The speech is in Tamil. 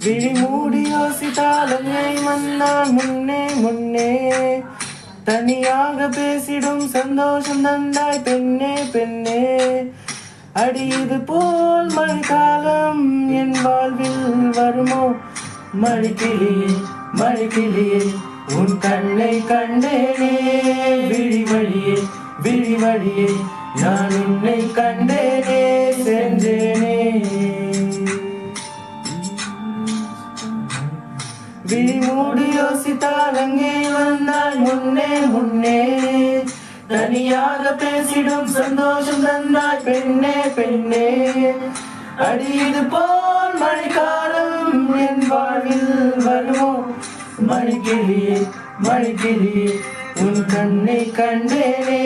விழி மூடி யோசித்தாலும் வந்தான் முன்னே முன்னே தனியாக பேசிடும் சந்தோஷம் தந்தாய் பெண்ணே பெண்ணே அடி இது போல் மழைக்காலம் என் வாழ்வில் வருமோ மழைக்கிளியே மழைக்கிளியே உன் கண்ணை கண்டேனே விழி வழியே விழி வழியே நான் உன்னை கண்டேனே சென்றேனே விழி மூடி யோசித்தால் அங்கே வந்தால் முன்னே முன்னே தனியாக பேசிடும் சந்தோஷம் தந்தாய் பெண்ணே பெண்ணே அடி இது போல் மழைக்காலம் என் வாழ்வில் வருமோ மழைக்கிளியே மழைக்கிளியே உன் கண்ணை கண்டேனே.